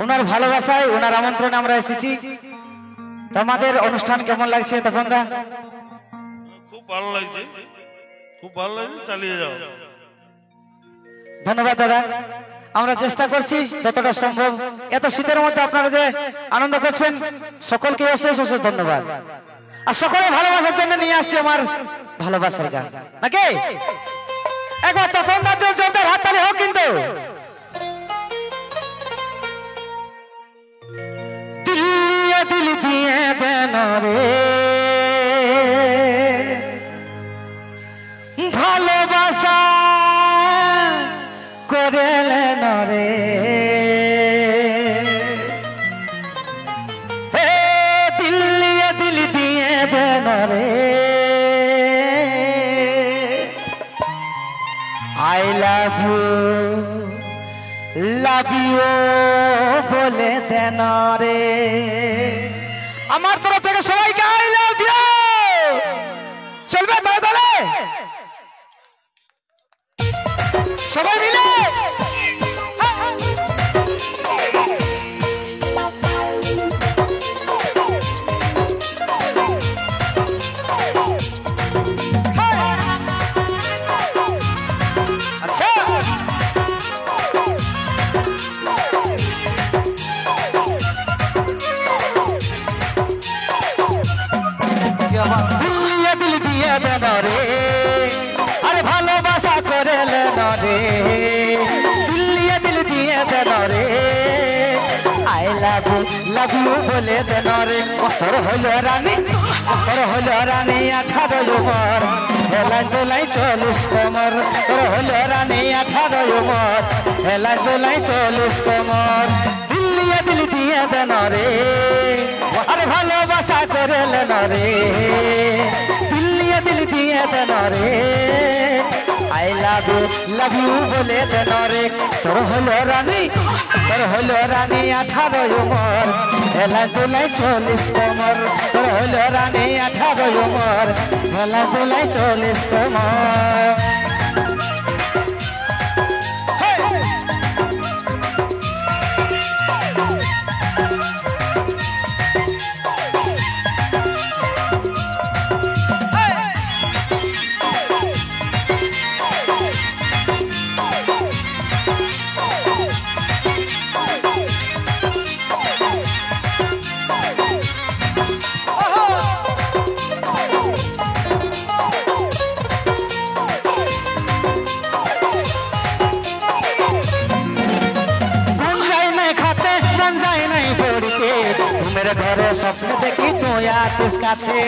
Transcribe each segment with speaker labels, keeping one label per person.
Speaker 1: ওনার ভালোবাসায় ওনার আমন্ত্রণে আমরা এসেছি। তোমাদের অনুষ্ঠান কেমন লাগছে তখন দা?
Speaker 2: খুব ভালো লাগছে, খুব ভালো লাগছে, চালিয়ে যাও।
Speaker 1: ধন্যবাদ দাদা। আমরা চেষ্টা করছি যতটা সম্ভব। এত শীতের মধ্যে আপনারা যে আনন্দ করছেন সকলকে অশেষ অশেষ ধন্যবাদ। আর সকলের ভালোবাসার জন্য নিয়ে আসছি আমার ভালোবাসার গান, নাকি? একবার তখন জোরদার হাততালি হোক কিন্তু। দিল দিয়ে দেন রে ভালোবাসা করেলেন রে, হে দিল দিয়ে দেন রে, আই লাভ ইউ বলে দেন রে। আমার তরফ থেকে সবাইকে আই লাভ ইউ। চলবে তাহলে সবাই মিলে দিল দিয়ে দেন রে, আরে ভালোবাসা করেলেন রে, দিল দিয়ে দেন রে, আই লাভ ইউ বলে দেন রে। তোর হলো রানী, তোর হলো রানী 18 উমর, হেলাই দোলাই 40 কমর। তোর হলো রানী 18 উমর, হেলাই দোলাই 40 কমর। দিল দিয়ে দেন রে, আরে ভালোবাসা করেলেন রে, দিল দিয়ে দেন রে, আই লাভ ইউ বলে দেন রে। তোর হলো রানী, তোর হলো রানী 18 উমর, হেলাই দোলাই 40 কমর। তোর হলো রানী 18 উমর, হেলাই দোলাই 40 কমর। ঘুমের ঘরে স্বপ্ন দেখি তুই আছিস কাছে,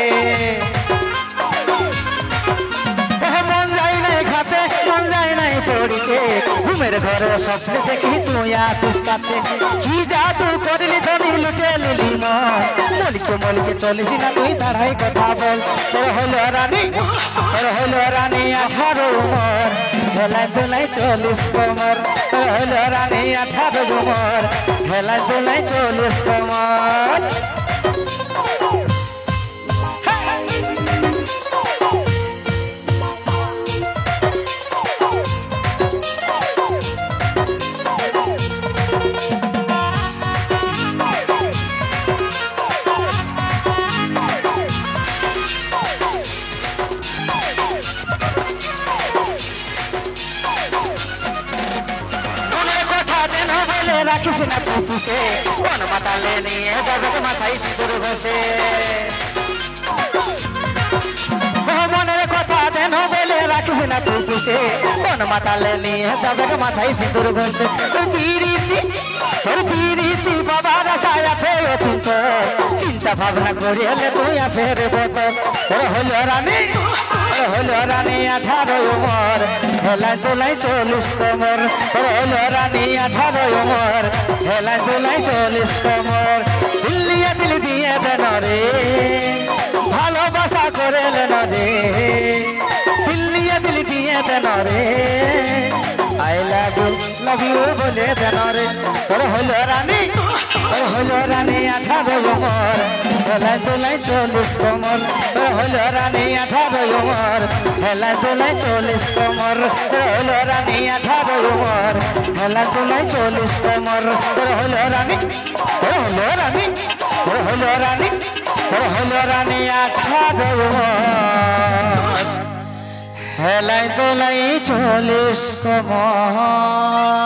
Speaker 1: মন যায় নাই খাতে, মন যায় নাই পড়িতে। ঘুমের ঘরে স্বপ্ন দেখি তুই আছিস কাছে, কি জাদু করলি ধরি লুটে লিলি মন। মলিকে চলিস না তুই দাঁড়াই কথা বল। তোর হলো রানী, তোর হলো রানী 18 উমর, হেলাই দোলাই 40 কমর। তোর হলো রানী 18 উমর, হেলাই দোলাই 40 কমর। রাখিস না তুই পুষে, কোন মাতালে নিয়ে যাবে মাথায় সিঁদুর ঘষে। মনের কথা দেন বলে রাখিস না তুই পুষে, কোন মাতালে নিয়ে যাবে মাথায় সিঁদুর ঘষে। তোর পিরিতি বাবার আশায় আছে অচিন্ত, চিন্তা ভাবনা করি হলে তুই আছে রে বদল। তোর হলো রানী, তোর হলো রানী 18 উমর, হেলাই দোলাই 40 কমর। তোর হলো রানী 18 উমর, হেলাই দোলাই 40 কমর। দিল দিয়ে দেন রে, ভালোবাসা করেলেন রে, দিল দিয়ে দেন রে, আই লাভ ইউ বলে দেন রে। তোর হলো রানী, তোর হলো রানী 18 উমর হেলায় দোলায় 40 কোমর তোর হলো রানী 18 উমর হেলায় দোলায় 40 কোমর তোর হলো রানী 18 উমর হেলায় দোলায় 40 কোমর তোর হলো রানী তোর হলো রানী তোর হলো রানী তোর হলো রানী 18 উমর হেলায় দোলায় 40 কোমর